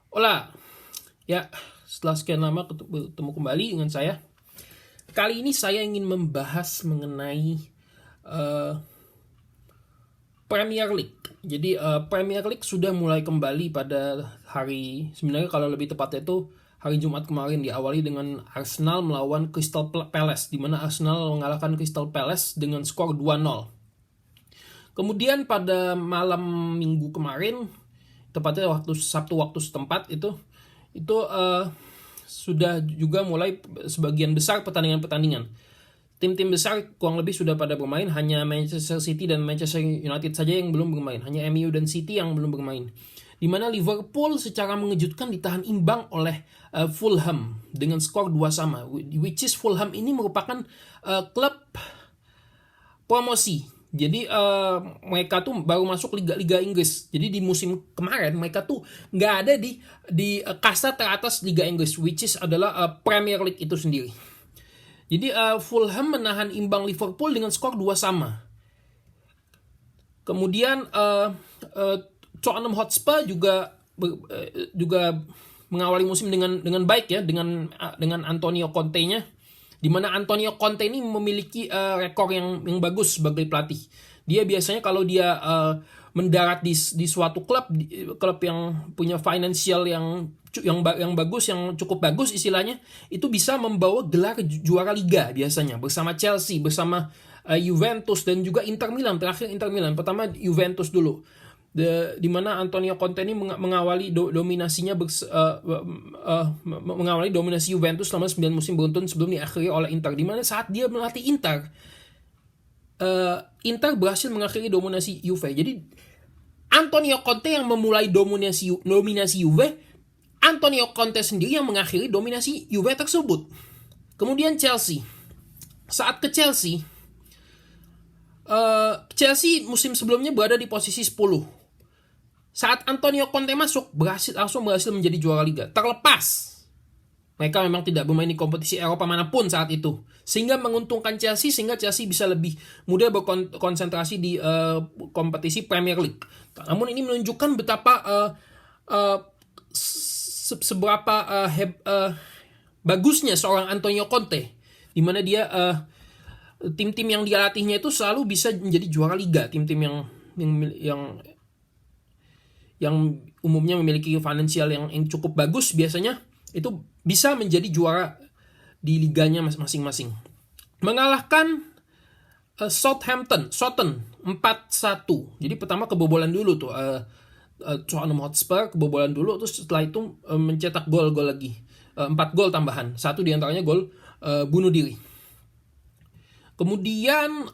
Hola, ya setelah sekian lama ketemu kembali dengan saya. Kali ini saya ingin membahas mengenai uh, Premier League. Jadi Premier League sudah mulai kembali pada sebenarnya kalau lebih tepatnya itu hari Jumat kemarin, diawali dengan Arsenal melawan Crystal Palace, di mana Arsenal mengalahkan Crystal Palace dengan skor 2-0. Kemudian pada malam Minggu kemarin, tepatnya Sabtu waktu setempat itu sudah juga mulai sebagian besar pertandingan-pertandingan. Tim-tim besar kurang lebih sudah pada bermain, hanya Manchester City dan Manchester United saja yang belum bermain. Hanya MU dan City yang belum bermain. Di mana Liverpool secara mengejutkan ditahan imbang oleh Fulham dengan skor 2-2, which is Fulham ini merupakan klub promosi. Jadi mereka tuh baru masuk Liga Inggris. Jadi di musim kemarin mereka tuh nggak ada di kasta teratas Liga Inggris, which is adalah Premier League itu sendiri. Jadi Fulham menahan imbang Liverpool dengan skor 2-2. Kemudian Tottenham Hotspur juga mengawali musim dengan baik ya, dengan Antonio Conte-nya, di mana Antonio Conte ini memiliki rekor yang bagus sebagai pelatih. Dia biasanya kalau dia mendarat di suatu klub yang punya financial yang bagus, yang cukup bagus istilahnya, itu bisa membawa gelar juara liga biasanya bersama Chelsea, bersama Juventus dan juga Inter Milan. Terakhir Inter Milan, pertama Juventus dulu. Di mana Antonio Conte ini mengawali dominasinya mengawali dominasi Juventus selama 9 musim beruntun sebelum diakhiri oleh Inter. Di mana saat dia melatih Inter, Inter berhasil mengakhiri dominasi Juve. Jadi Antonio Conte yang memulai dominasi Juve, Antonio Conte sendiri yang mengakhiri dominasi Juve tersebut. Kemudian Chelsea. Saat ke Chelsea, Chelsea musim sebelumnya berada di posisi 10. Saat Antonio Conte masuk, langsung berhasil menjadi juara liga. Terlepas mereka memang tidak bermain di kompetisi Eropa manapun saat itu, sehingga menguntungkan Chelsea, sehingga Chelsea bisa lebih mudah berkonsentrasi di kompetisi Premier League. Namun ini menunjukkan betapa seberapa bagusnya seorang Antonio Conte, di mana dia tim-tim yang dia latihnya itu selalu bisa menjadi juara liga. Tim-tim yang umumnya memiliki financial yang cukup bagus biasanya itu bisa menjadi juara di liganya masing-masing. Mengalahkan Southampton 4-1. Jadi pertama kebobolan dulu tuh, Tottenham Hotspur kebobolan dulu, terus setelah itu mencetak gol lagi, 4 gol tambahan, 1 diantaranya gol bunuh diri. Kemudian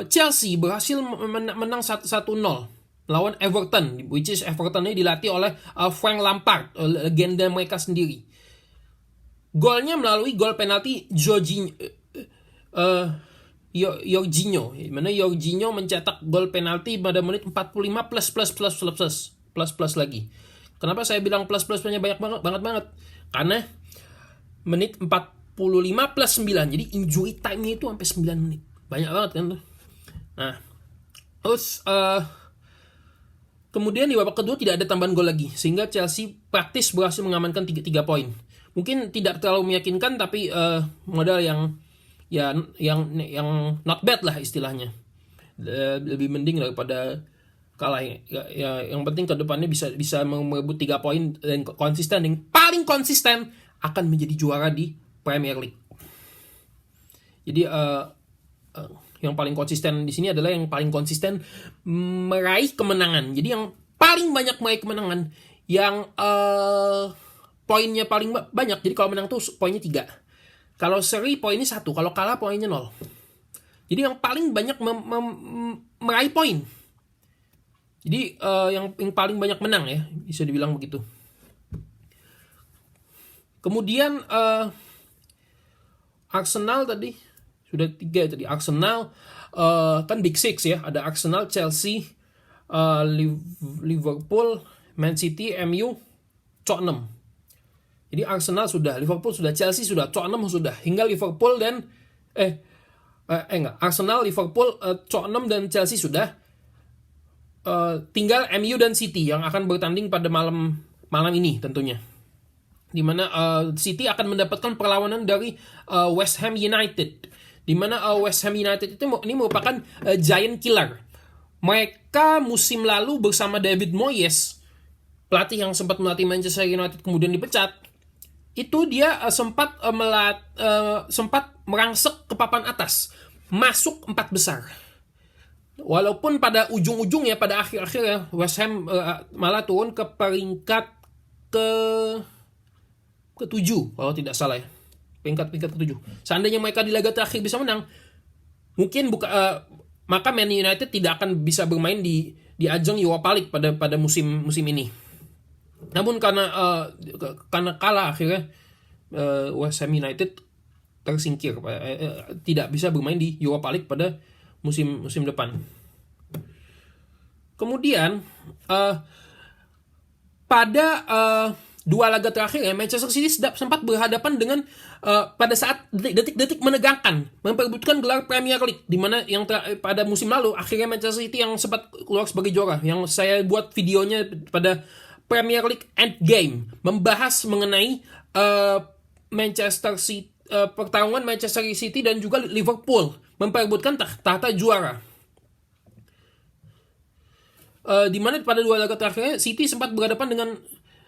Chelsea berhasil menang 1-0 lawan Everton, which is Everton ini dilatih oleh Frank Lampard, legenda mereka sendiri. Golnya melalui gol penalti Jorginho, mana Jorginho mencetak gol penalti pada menit 45 plus lagi. Kenapa saya bilang plus-plusnya banget? Karena menit 45 plus 9, jadi injury time-nya itu sampai 9 menit. Banyak banget kan tuh. Nah, terus kemudian di babak kedua tidak ada tambahan gol lagi, sehingga Chelsea praktis berhasil mengamankan 3 poin. Mungkin tidak terlalu meyakinkan, tapi modal yang not bad lah istilahnya. Lebih mending daripada kalah. Ya, yang penting kedepannya bisa merebut 3 poin dan konsisten. Yang paling konsisten akan menjadi juara di Premier League. Jadi yang paling konsisten di sini adalah yang paling konsisten meraih kemenangan. Jadi yang paling banyak meraih kemenangan, yang poinnya paling banyak. Jadi kalau menang tuh poinnya 3. Kalau seri poinnya 1, kalau kalah poinnya 0. Jadi yang paling banyak meraih poin. Jadi yang paling banyak menang ya, bisa dibilang begitu. Kemudian Arsenal tadi sudah 3 tadi. Arsenal kan Big Six ya, ada Arsenal, Chelsea, Liverpool, Man City, MU, Tottenham. Jadi Arsenal sudah, Liverpool sudah, Chelsea sudah, Tottenham sudah, hingga Liverpool dan Arsenal, Liverpool, Tottenham dan Chelsea sudah. Tinggal MU dan City yang akan bertanding pada malam malam ini tentunya. Di mana City akan mendapatkan perlawanan dari West Ham United. Di mana West Ham United itu ini merupakan giant killer. Mereka musim lalu bersama David Moyes, pelatih yang sempat melatih Manchester United kemudian dipecat, itu dia sempat merangsek ke papan atas, masuk 4 besar. Walaupun pada ujung-ujungnya, pada akhir-akhirnya West Ham malah turun ke peringkat ke-7 kalau tidak salah ya. Peringkat ke-7. Seandainya mereka di laga terakhir bisa menang, mungkin maka Man United tidak akan bisa bermain di ajang Europa League pada musim ini. Namun karena kalah akhirnya West Ham United tersingkir, tidak bisa bermain di Europa League pada musim depan. Kemudian pada 2 laga terakhir ya, Manchester City sempat berhadapan dengan pada saat detik-detik menegangkan memperebutkan gelar Premier League, di mana yang pada musim lalu akhirnya Manchester City yang sempat keluar sebagai juara. Yang saya buat videonya pada Premier League Endgame membahas mengenai Manchester City, pertarungan Manchester City dan juga Liverpool memperebutkan tahta juara. Di mana pada 2 laga terakhirnya City sempat berhadapan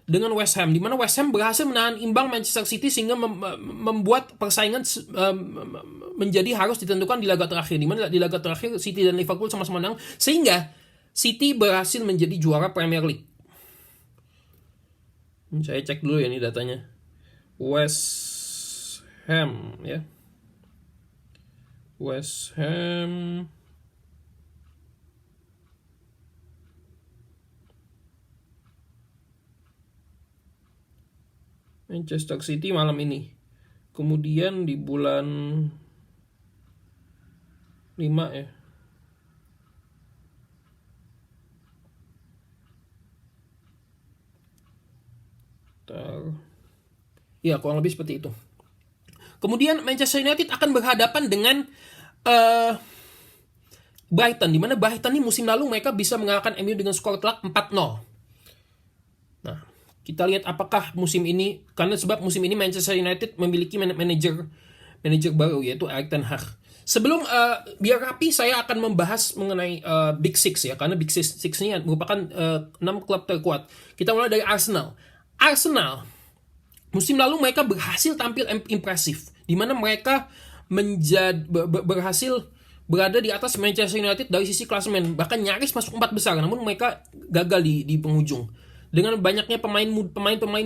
dengan West Ham, di mana West Ham berhasil menahan imbang Manchester City sehingga membuat persaingan menjadi harus ditentukan di laga terakhir, di mana di laga terakhir City dan Liverpool sama-sama menang sehingga City berhasil menjadi juara Premier League. Saya cek dulu ya ini datanya. West Ham ya. West Ham Manchester City malam ini. Kemudian di bulan 5 ya. Ya, kurang lebih seperti itu. Kemudian Manchester United akan berhadapan dengan Brighton, di mana Brighton ini musim lalu mereka bisa mengalahkan MU dengan skor telak 4-0. Nah, kita lihat apakah musim ini, karena sebab musim ini Manchester United memiliki manajer baru yaitu Erik ten Hag. Sebelum biar rapi, saya akan membahas mengenai Big Six ya, karena Big Six ini merupakan 6 klub terkuat. Kita mulai dari Arsenal. Musim lalu mereka berhasil tampil impresif, di mana mereka berhasil berada di atas Manchester United dari sisi klasemen, bahkan nyaris masuk 4 besar, namun mereka gagal di penghujung. Dengan banyaknya pemain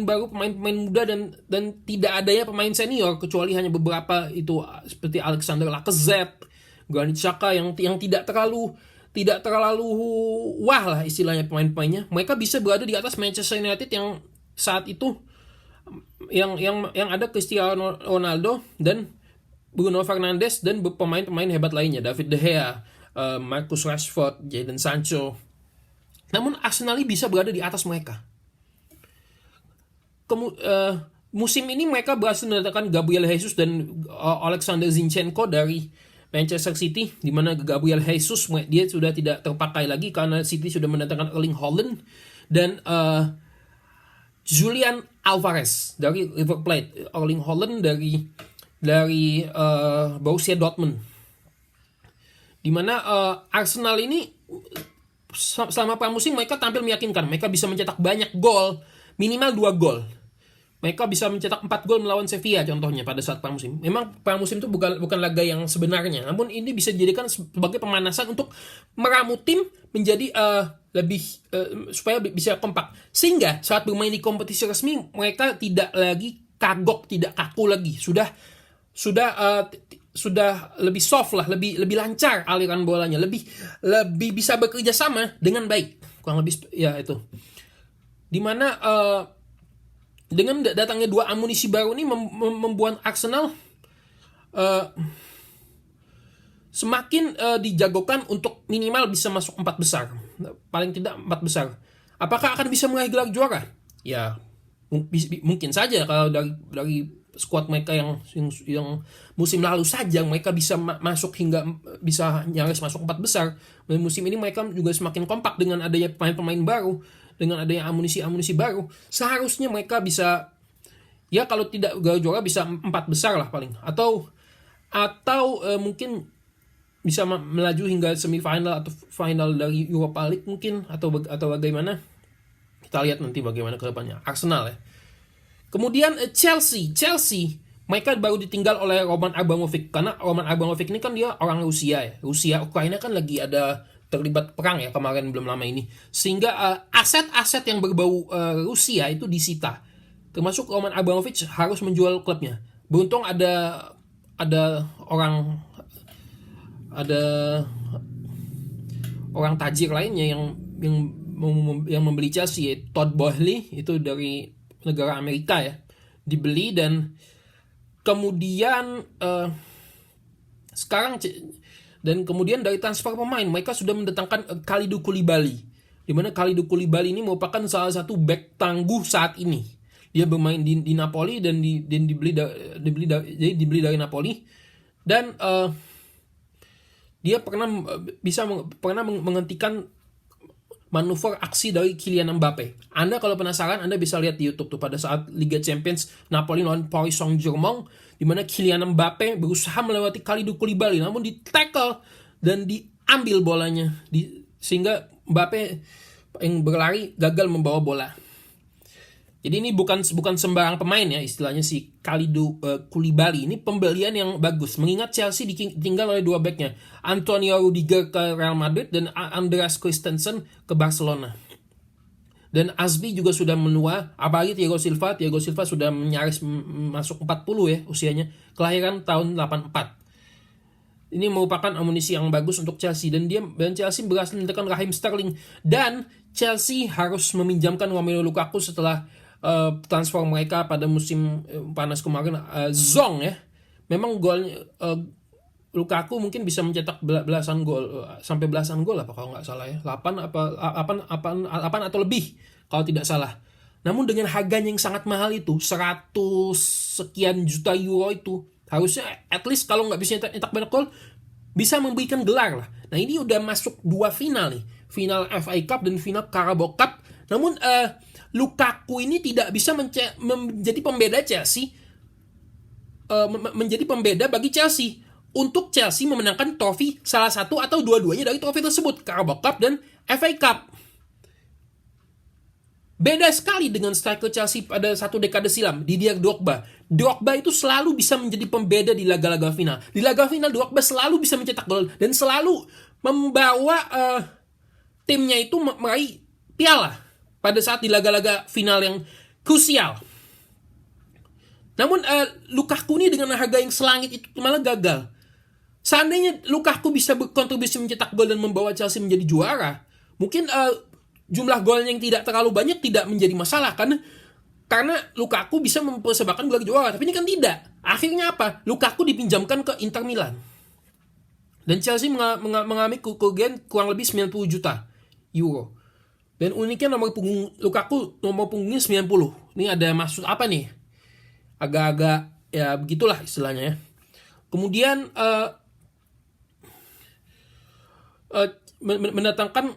baru, pemain muda dan tidak adanya pemain senior kecuali hanya beberapa itu seperti Alexander Lacazette, Granit Xhaka yang tidak terlalu wah lah istilahnya pemain-pemainnya. Mereka bisa berada di atas Manchester United yang saat itu yang ada Cristiano Ronaldo dan Bruno Fernandes dan pemain-pemain hebat lainnya, David De Gea, Marcus Rashford, Jadon Sancho. Namun Arsenal ini bisa berada di atas mereka. Musim ini mereka berhasil mendatangkan Gabriel Jesus dan Alexander Zinchenko dari Manchester City, di mana Gabriel Jesus dia sudah tidak terpakai lagi karena City sudah mendatangkan Erling Haaland dan Julian Alvarez dari River Plate, Erling Haaland dari Borussia Dortmund. Di mana Arsenal ini selama pramusim mereka tampil meyakinkan. Mereka bisa mencetak banyak gol, minimal 2 gol. Mereka bisa mencetak 4 gol melawan Sevilla contohnya pada saat pramusim. Memang pramusim itu bukan laga yang sebenarnya, namun ini bisa dijadikan sebagai pemanasan untuk meramu tim menjadi lebih supaya bisa kompak. Sehingga saat bermain di kompetisi resmi mereka tidak lagi kagok, tidak kaku lagi. Sudah lebih soft lah, lebih lancar aliran bolanya, lebih bisa bekerja sama dengan baik, kurang lebih ya itu. Dimana dengan datangnya 2 amunisi baru ini membuat Arsenal semakin dijagokan untuk minimal bisa masuk 4 besar, paling tidak 4 besar. Apakah akan bisa meraih gelar juara? Ya mungkin saja kalau dari skuad mereka yang musim lalu saja mereka bisa masuk hingga bisa nyaris masuk 4 besar. Dan musim ini mereka juga semakin kompak dengan adanya pemain-pemain baru dengan adanya amunisi baru, seharusnya mereka bisa, ya kalau tidak juara bisa 4 besar lah paling, atau mungkin bisa melaju hingga semifinal atau final dari Europa League mungkin, atau bagaimana. Kita lihat nanti bagaimana ke depannya. Arsenal ya. Kemudian Chelsea mereka baru ditinggal oleh Roman Abramovich, karena Roman Abramovich ini kan dia orang Rusia ya. Rusia Ukraina kan lagi ada terlibat perang ya kemarin belum lama ini, sehingga aset-aset yang berbau Rusia itu disita, termasuk Roman Abramovich harus menjual klubnya. Beruntung ada orang tajir lainnya yang membeli Chelsea, ya, Todd Boehly, itu dari negara Amerika ya, dibeli. Dan kemudian kemudian dari transfer pemain mereka sudah mendatangkan Kalidou Koulibaly, di mana Kalidou Koulibaly ini merupakan salah satu bek tangguh saat ini. Dia bermain di Napoli dan dibeli dari Napoli, dan dia pernah menghentikan manuver aksi dari Kylian Mbappe. Anda kalau penasaran, Anda bisa lihat di YouTube tuh pada saat Liga Champions Napoli lawan Paris Saint-Germain, di mana Kylian Mbappe berusaha melewati Kalidou Koulibaly, namun di-tackle dan diambil bolanya, sehingga Mbappe yang berlari gagal membawa bola. Jadi ini bukan sembarang pemain ya, istilahnya si Kalidou Koulibaly. Ini pembelian yang bagus, mengingat Chelsea ditinggal oleh 2 backnya, Antonio Rudiger ke Real Madrid dan Andreas Christensen ke Barcelona. Dan Azpi juga sudah menua, apalagi Thiago Silva sudah nyaris masuk 40 ya usianya, kelahiran tahun 84. Ini merupakan amunisi yang bagus untuk Chelsea, dan Chelsea berhasil menentukan Raheem Sterling, dan Chelsea harus meminjamkan Romelu Lukaku setelah transfer mereka pada musim panas kemarin. Zong ya, memang golnya Lukaku mungkin bisa mencetak belasan gol, sampai belasan gol apa kalau nggak salah ya, 8 atau lebih kalau tidak salah. Namun dengan harganya yang sangat mahal itu, 100 sekian juta euro itu, harusnya at least kalau nggak bisa nyetak banyak gol, bisa memberikan gelar lah. Nah ini udah masuk 2 final nih, final FA Cup dan final Carabao Cup. Namun Lukaku ini tidak bisa menjadi pembeda Chelsea, menjadi pembeda bagi Chelsea untuk Chelsea memenangkan trofi salah satu atau dua-duanya dari trofi tersebut, Carabao Cup dan FA Cup. Beda sekali dengan striker Chelsea pada 1 dekade silam, Didier Drogba. Drogba itu selalu bisa menjadi pembeda di laga-laga final. Di laga final Drogba selalu bisa mencetak gol dan selalu membawa timnya itu meraih piala pada saat di laga-laga final yang krusial. Namun Lukaku ini dengan harga yang selangit itu malah gagal. Seandainya Lukaku bisa berkontribusi mencetak gol dan membawa Chelsea menjadi juara, mungkin jumlah golnya yang tidak terlalu banyak tidak menjadi masalah, karena Lukaku bisa mempersembahkan gelar juara. Tapi ini kan tidak. Akhirnya apa? Lukaku dipinjamkan ke Inter Milan, dan Chelsea mengalami kerugian kurang lebih 90 juta euro. Dan uniknya nomor punggung Lukaku, nomor punggungnya 90. Ini ada maksud apa nih? Agak-agak ya begitulah istilahnya ya. Kemudian mendatangkan,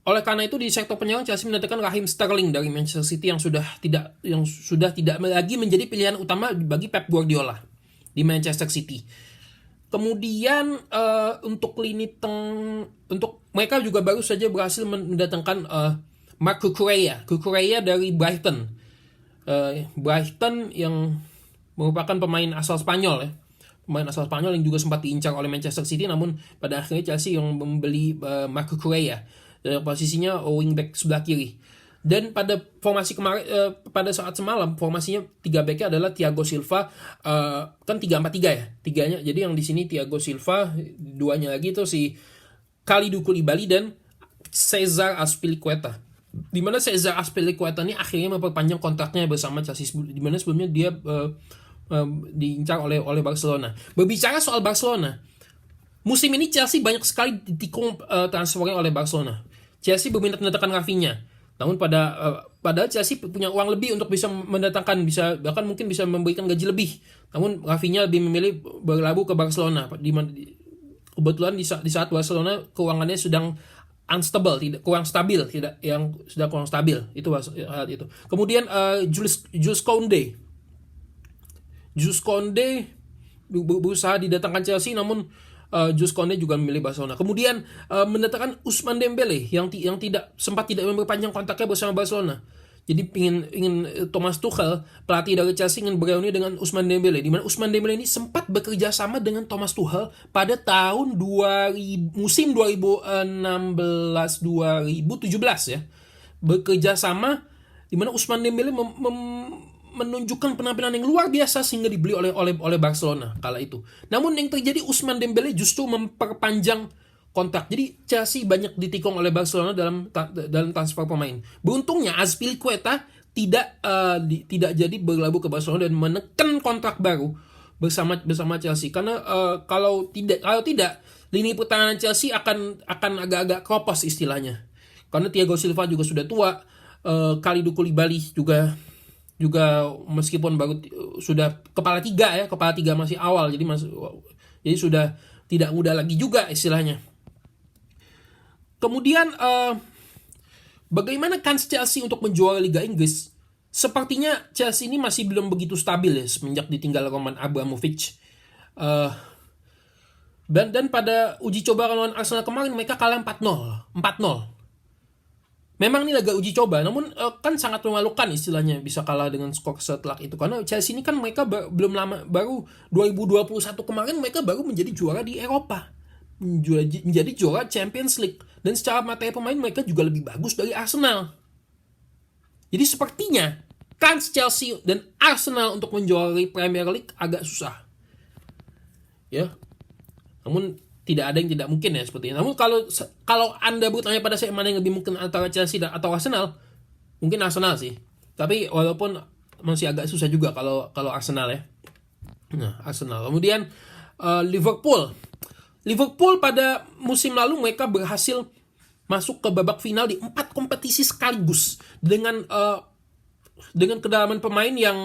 oleh karena itu di sektor penyerang Chelsea mendatangkan Raheem Sterling dari Manchester City yang sudah tidak lagi menjadi pilihan utama bagi Pep Guardiola di Manchester City. Kemudian untuk untuk mereka juga baru saja berhasil mendatangkan Marc Cucurella dari Brighton. Brighton yang merupakan pemain asal Spanyol ya. Pemain asal Spanyol yang juga sempat diincar oleh Manchester City, namun pada akhirnya Chelsea yang membeli Marc Cucurella. Dan posisinya wingback sebelah kiri. Dan pada formasi kemarin, pada saat semalam formasinya 3 backnya adalah Thiago Silva, kan 3-4-3 ya, 3-nya. Jadi yang di sini Thiago Silva, 2-nya lagi itu si Kalidou Koulibaly dan Cesar Azpilicueta. Di mana Cesar Azpilicueta ini akhirnya memperpanjang kontraknya bersama Chelsea, di mana sebelumnya dia diincar oleh Barcelona. Berbicara soal Barcelona, musim ini Chelsea banyak sekali ditikung transfernya oleh Barcelona. Chelsea berminat mendatangkan Rafinha. Namun padahal Chelsea punya uang lebih untuk bisa mendatangkan, bahkan mungkin bisa memberikan gaji lebih. Namun Rafinha lebih memilih berlabuh ke Barcelona. Kebetulan di saat Barcelona keuangannya sedang unstable, tidak kurang stabil, tidak yang sudah kurang stabil itu hal itu. Kemudian Jules Koundé berusaha didatangkan Chelsea, namun Jules Koundé juga memilih Barcelona. Kemudian mendatangkan Ousmane Dembélé yang tidak memperpanjang kontraknya bersama Barcelona. Jadi ingin Thomas Tuchel, pelatih dari Chelsea, ingin bereuni dengan Ousmane Dembélé, di mana Ousmane Dembélé ini sempat bekerja sama dengan Thomas Tuchel pada tahun musim 2016-2017 ya. Bekerja sama di mana Ousmane Dembélé menunjukkan penampilan yang luar biasa sehingga dibeli oleh Barcelona kala itu. Namun yang terjadi, Ousmane Dembélé justru memperpanjang kontrak. Jadi Chelsea banyak ditikung oleh Barcelona dalam transfer pemain. Beruntungnya Azpilicueta tidak jadi berlabuh ke Barcelona dan menekan kontrak baru bersama Chelsea. Karena kalau tidak lini pertahanan Chelsea akan agak-agak kropos istilahnya. Karena Thiago Silva juga sudah tua, Kalidou Koulibaly juga meskipun baru sudah kepala tiga masih awal, jadi sudah tidak muda lagi juga istilahnya. Kemudian bagaimana kans Chelsea untuk menjuarai Liga Inggris? Sepertinya Chelsea ini masih belum begitu stabil ya semenjak ditinggal Roman Abramovich. Dan pada uji coba lawan Arsenal kemarin mereka kalah 4-0. Memang ini laga uji coba, namun kan sangat memalukan istilahnya bisa kalah dengan skor setelak itu. Karena Chelsea ini kan mereka belum lama, baru 2021 kemarin mereka baru menjadi juara di Eropa, menjadi juara Champions League, dan secara materi pemain mereka juga lebih bagus dari Arsenal. Jadi sepertinya kans Chelsea dan Arsenal untuk menjuarai Premier League agak susah. Ya. Namun tidak ada yang tidak mungkin ya sepertinya. Namun kalau Anda bertanya pada saya mana yang lebih mungkin antara Chelsea atau Arsenal, mungkin Arsenal sih. Tapi walaupun masih agak susah juga kalau Arsenal ya. Nah, Arsenal. Kemudian Liverpool pada musim lalu mereka berhasil masuk ke babak final di 4 kompetisi sekaligus dengan kedalaman pemain yang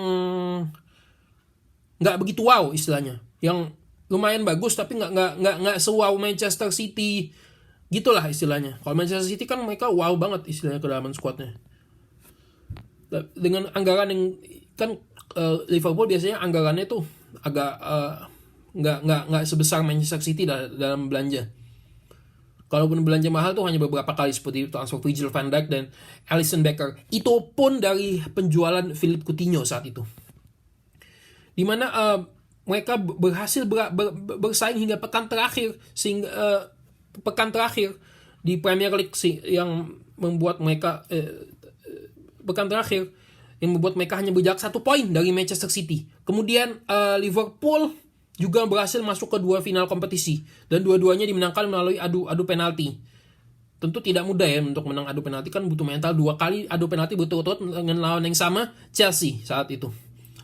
nggak begitu wow istilahnya, yang lumayan bagus tapi nggak sewow Manchester City gitulah istilahnya. Kalau Manchester City kan mereka wow banget istilahnya kedalaman skuadnya. Dengan anggaran yang kan Liverpool biasanya anggarannya tuh agak nggak sebesar Manchester City dalam belanja. Kalaupun belanja mahal tuh hanya beberapa kali seperti transfer Virgil van Dijk dan Alisson Becker. Itu pun dari penjualan Philippe Coutinho saat itu. Dimana mereka berhasil bersaing hingga pekan terakhir di Premier League yang membuat mereka hanya berjarak 1 poin dari Manchester City. Kemudian Liverpool juga berhasil masuk ke 2 final kompetisi dan dua-duanya dimenangkan melalui adu penalti. Tentu tidak mudah ya untuk menang adu penalti, kan butuh mental 2 kali adu penalti berturut-turut dengan lawan yang sama, Chelsea saat itu.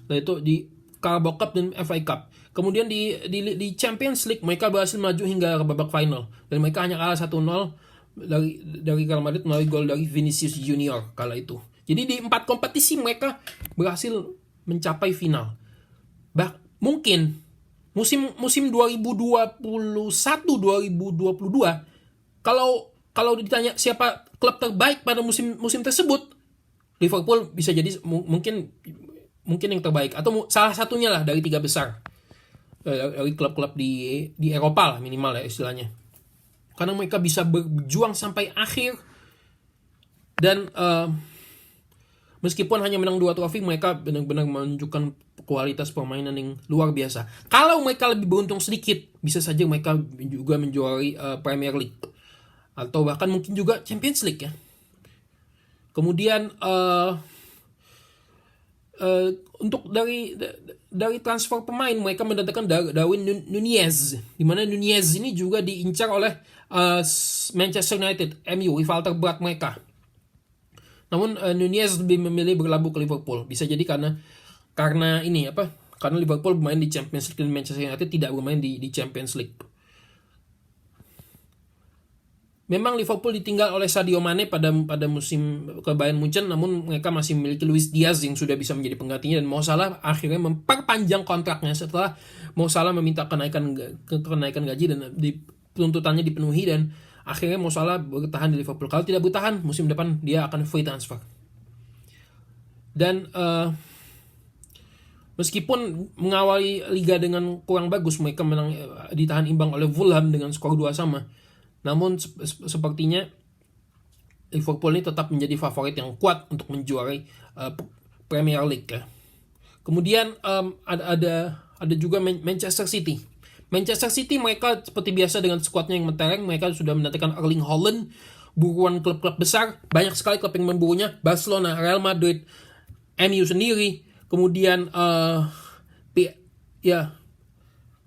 Dan itu di Carabao Cup dan FA Cup. Kemudian di Champions League mereka berhasil maju hingga ke babak final dan mereka hanya kalah 1-0 dari Real Madrid melalui gol dari Vinicius Junior kala itu. Jadi di 4 kompetisi mereka berhasil mencapai final. Mungkin musim 2021-2022 kalau ditanya siapa klub terbaik pada musim tersebut, Liverpool bisa jadi mungkin yang terbaik atau salah satunya lah dari 3 besar dari klub-klub di Eropa lah minimal ya istilahnya. Karena mereka bisa berjuang sampai akhir dan meskipun hanya menang 2 trofi, mereka benar-benar menunjukkan kualitas permainan yang luar biasa. Kalau mereka lebih beruntung sedikit, bisa saja mereka juga menjuarai Premier League atau bahkan mungkin juga Champions League ya. Kemudian untuk dari transfer pemain mereka mendatangkan Darwin Nunez, di mana Nunez ini juga diincar oleh Manchester United, MU, rival terberat mereka. Namun Nunez lebih memilih berlabuh ke Liverpool. Bisa jadi karena Liverpool bermain di Champions League dan Manchester United tidak bermain di Champions League. Memang Liverpool ditinggal oleh Sadio Mane pada musim ke Bayern Munchen, namun mereka masih memiliki Luis Diaz yang sudah bisa menjadi penggantinya, dan Mo Salah akhirnya memperpanjang kontraknya setelah Mo Salah meminta kenaikan gaji dan tuntutannya dipenuhi, dan akhirnya Mo Salah bertahan di Liverpool. Kalau tidak bertahan, musim depan dia akan free transfer. Dan meskipun mengawali liga dengan kurang bagus, mereka menang, ditahan imbang oleh Fulham dengan skor 2-2. Namun sepertinya Liverpool ini tetap menjadi favorit yang kuat untuk menjuarai Premier League ya. Kemudian ada juga Manchester City. Manchester City mereka seperti biasa dengan skuadnya yang mentereng, mereka sudah mendatangkan Erling Haaland, buruan klub-klub besar, banyak sekali klub yang memburunya, Barcelona, Real Madrid, MU sendiri, kemudian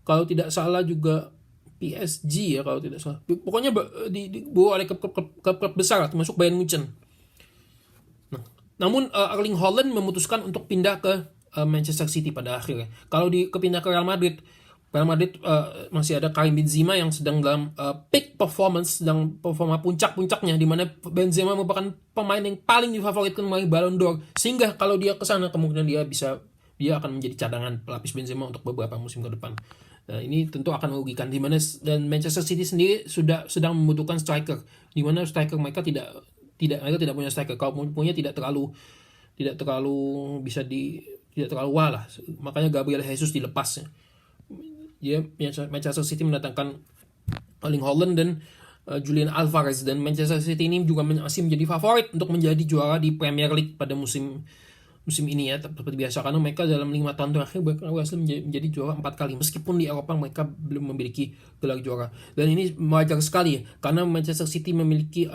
kalau tidak salah juga PSG ya kalau tidak salah. Pokoknya diburu oleh klub-klub besar termasuk Bayern Munchen. Nah, namun Erling Haaland memutuskan untuk pindah ke Manchester City pada akhirnya. Kalau kepindah ke Real Madrid masih ada Karim Benzema yang sedang dalam peak performance, sedang performa puncak-puncaknya, di mana Benzema merupakan pemain yang paling difavoritkan meraih Ballon d'Or, sehingga kalau dia ke sana kemungkinan dia akan menjadi cadangan pelapis Benzema untuk beberapa musim ke depan. Nah, ini tentu akan merugikan, di mana dan Manchester City sendiri sedang membutuhkan striker, di mana striker mereka tidak punya striker. Kalau punya tidak terlalu bisa tidak terlalu wah lah. Makanya Gabriel Jesus dilepas. Ya, Manchester City mendatangkan Erling Haaland dan Julian Alvarez, dan Manchester City ini juga masih menjadi favorit untuk menjadi juara di Premier League pada musim ini ya, seperti biasa, karena mereka dalam 5 tahun terakhir berhasil menjadi juara 4 kali, meskipun di Eropa mereka belum memiliki gelar juara. Dan ini wajar sekali ya, karena Manchester City memiliki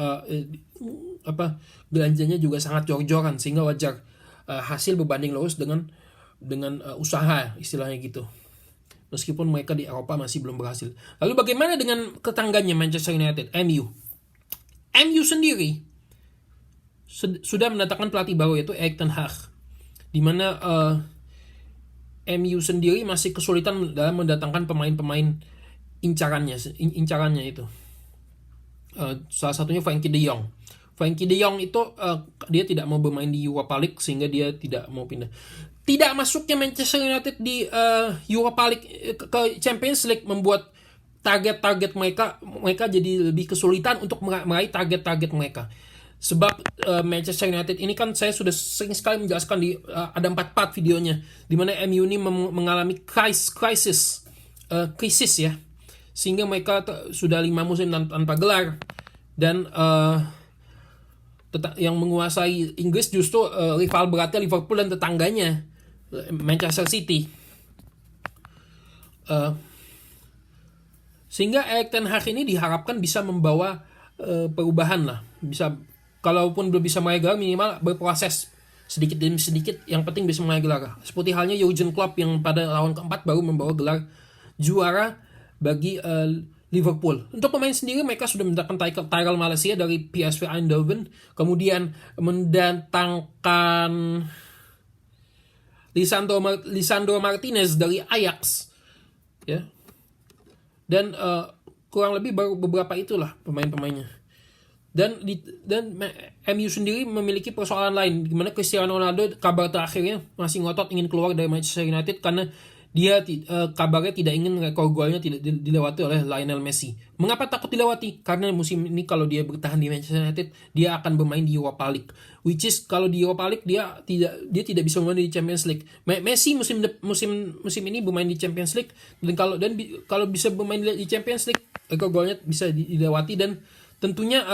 belanjanya juga sangat jor-joran, sehingga wajar hasil berbanding lurus dengan usaha, istilahnya gitu. Meskipun mereka di Eropa masih belum berhasil. Lalu bagaimana dengan tetangganya Manchester United, MU? MU sendiri sudah mendatangkan pelatih baru, yaitu Erik ten Hag, di mana MU sendiri masih kesulitan dalam mendatangkan pemain-pemain incarannya itu. Salah satunya Frankie de Jong. Frankie de Jong itu dia tidak mau bermain di Europa League, sehingga dia tidak mau pindah. Tidak masuknya Manchester United di Europa League ke Champions League membuat target-target mereka jadi lebih kesulitan untuk meraih target-target mereka. Sebab Manchester United ini kan saya sudah sering sekali menjelaskan ada 4 part videonya, di mana MU ini mengalami krisis ya, sehingga mereka sudah 5 musim tanpa gelar, dan yang menguasai Inggris justru rival beratnya Liverpool dan tetangganya Manchester City. Sehingga Erik ten Hag ini diharapkan bisa membawa perubahan lah, bisa, kalaupun belum bisa meraih gelar, minimal berproses sedikit demi sedikit, yang penting bisa meraih gelar. Seperti halnya Jurgen Klopp yang pada tahun keempat baru membawa gelar juara bagi Liverpool. Untuk pemain sendiri mereka sudah mendatangkan Tyrell Malacia dari PSV Eindhoven, kemudian mendatangkan Lisandro Martinez dari Ajax ya. Dan kurang lebih baru beberapa itulah pemain-pemainnya. Dan MU sendiri memiliki persoalan lain, di mana Cristiano Ronaldo kabar terakhirnya masih ngotot ingin keluar dari Manchester United karena dia kabarnya tidak ingin rekor golnya tidak dilewati oleh Lionel Messi. Mengapa takut dilewati? Karena musim ini kalau dia bertahan di Manchester United, dia akan bermain di Europa League. Which is kalau di Europa League dia tidak bisa bermain di Champions League. Messi musim ini bermain di Champions League, dan kalau bisa bermain di Champions League, rekor golnya bisa dilewati, dan tentunya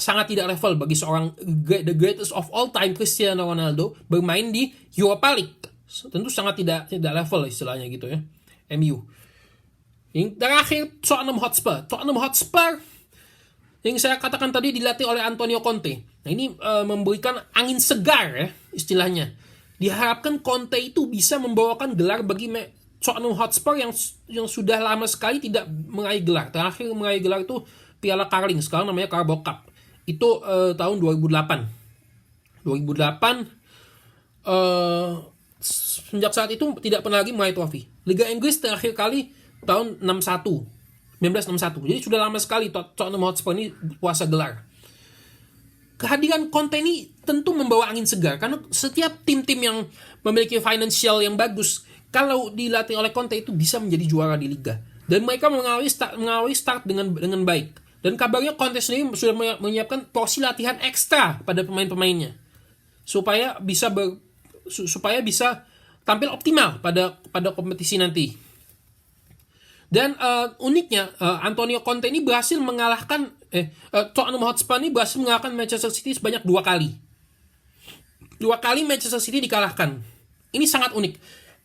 sangat tidak level bagi seorang the greatest of all time Cristiano Ronaldo bermain di Europa League. Tentu sangat tidak level istilahnya gitu ya, MU. Yang terakhir Tottenham Hotspur yang saya katakan tadi dilatih oleh Antonio Conte. Nah ini memberikan angin segar ya istilahnya. Diharapkan Conte itu bisa membawakan gelar bagi Tottenham Hotspur yang sudah lama sekali tidak meraih gelar. Terakhir meraih gelar itu Piala Carling, sekarang namanya Carabao Cup. Itu tahun 2008. Sejak saat itu tidak pernah lagi meraih trofi. Liga Inggris terakhir kali tahun 1961. Jadi sudah lama sekali Tottenham Hotspur ini puasa gelar. Kehadiran Conte ini tentu membawa angin segar, karena setiap tim-tim yang memiliki financial yang bagus, kalau dilatih oleh Conte itu bisa menjadi juara di liga. Dan mereka mengawali start dengan baik. Dan kabarnya Conte sendiri sudah menyiapkan porsi latihan ekstra pada pemain-pemainnya supaya bisa tampil optimal pada kompetisi nanti. Dan uniknya Antonio Conte ini berhasil mengalahkan Tottenham Hotspur ini berhasil mengalahkan Manchester City sebanyak 2 kali. 2 kali Manchester City dikalahkan. Ini sangat unik.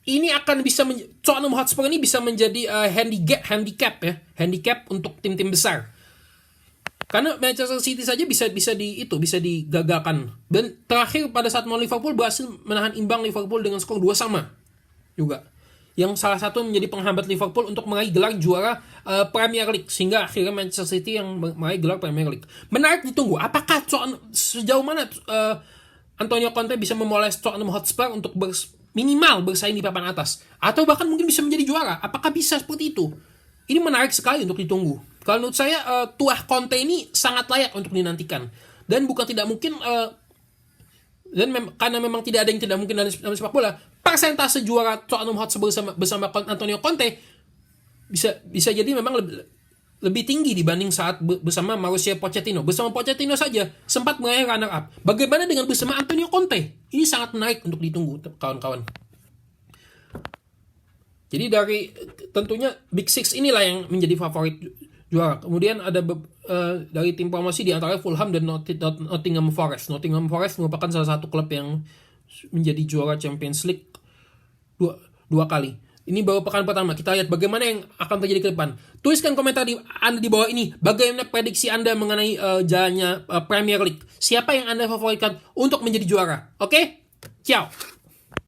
Ini akan bisa Tottenham Hotspur ini bisa menjadi handicap untuk tim-tim besar. Karena Manchester City saja bisa digagalkan. Dan terakhir pada saat melawan Liverpool berhasil menahan imbang Liverpool dengan skor 2-2 juga. Yang salah satu menjadi penghambat Liverpool untuk meraih gelar juara Premier League, sehingga akhirnya Manchester City yang meraih gelar Premier League. Menarik ditunggu, apakah sejauh mana Antonio Conte bisa memoles Tottenham Hotspur untuk minimal bersaing di papan atas, atau bahkan mungkin bisa menjadi juara. Apakah bisa seperti itu? Ini menarik sekali untuk ditunggu. Kalau menurut saya tuah Conte ini sangat layak untuk dinantikan, dan bukan tidak mungkin karena memang tidak ada yang tidak mungkin dalam sepak bola, persentase juara Tottenham Hotspur bersama Antonio Conte bisa jadi memang lebih tinggi dibanding saat bersama Mauricio Pochettino. Bersama Pochettino saja sempat meraih runner up. Bagaimana dengan bersama Antonio Conte? Ini sangat menarik untuk ditunggu, kawan-kawan. Jadi tentunya Big Six inilah yang menjadi favorit juara. Kemudian ada dari tim promosi di antara Fulham dan Nottingham Forest. Nottingham Forest merupakan salah satu klub yang menjadi juara Champions League dua kali. Ini baru pekan pertama. Kita lihat bagaimana yang akan terjadi ke depan. Tuliskan komentar Anda di bawah ini. Bagaimana prediksi Anda mengenai jalannya Premier League. Siapa yang Anda favoritkan untuk menjadi juara? Oke? Ciao.